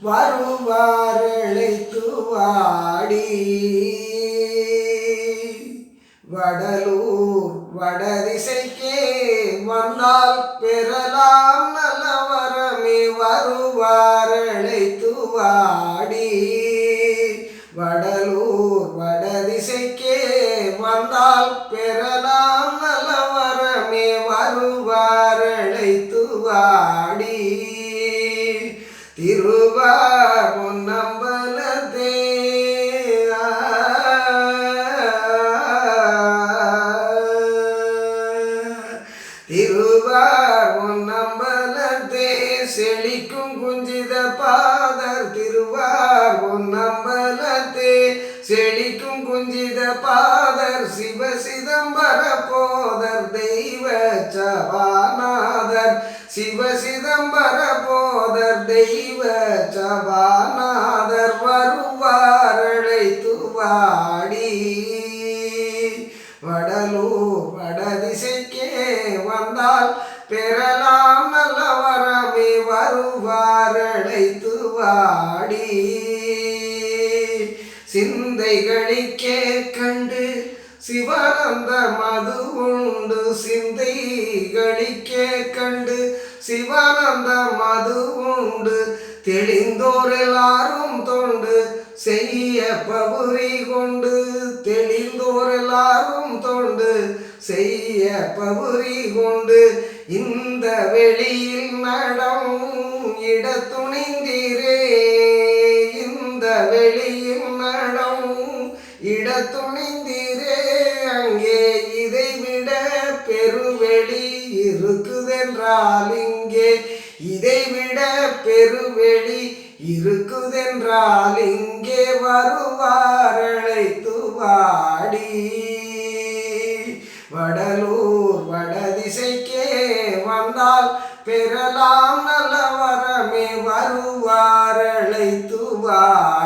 வருவாரழைத்து வாடி. வடலூர் வடதிசைக்கே வந்தால் பெறலாம் நலவரமே. வருவாரழைத்து வாடி. வடலூர் வடதிசைக்கே வந்தால் பெறலாம் நலவரமே. வருவாரழைத்து வாடி. திருவாரூர்நம்பலத்தே திருவாரூர்நம்பலத்தே செழிக்கும் குஞ்சித பாதர். திருவாரூர்நம்பலத்தே செழிக்கும் குஞ்சித பாதர். சிவ சிதம்பர போதர் தெய்வ சபாநாதர். சிவ சிதம்பர போதர் தெய்வ சபாநாதர். வருவாரழைத்து வாடி. வடலூர் வடதிசைக்கே வந்தால் பெறலாம் நலவரமே. வருவாரழைத்து வாடி. சிந்தைகளிக்கே கண்டு சிவானந்த மது உண்டு. சிந்தைகளிக்கே கண்டு சிவானந்த மது உண்டு. தெளிந்தோர் எல்லாரும் தொண்டு செய்ய பவுரி கொண்டு. தெளிந்தோர் எல்லாரும் தொண்டு செய்ய பவுரி கொண்டு. இந்த வெளியில் நடம் இட துணிந்தீரே. இந்த வெளியில் நடம் இட துணிந்தீரே. அங்கே இதைவிட பெருவெளி இருக்குதென்றால் இங்கே. இதைவிட பெருவெளி இருக்குதென்றால் இங்கே. வருவாரழைத்து வாடி. வடலூர் வடதிசைக்கே வந்தால் பெறலாம் நலவரமே. வருவாரழைத்து வாடி.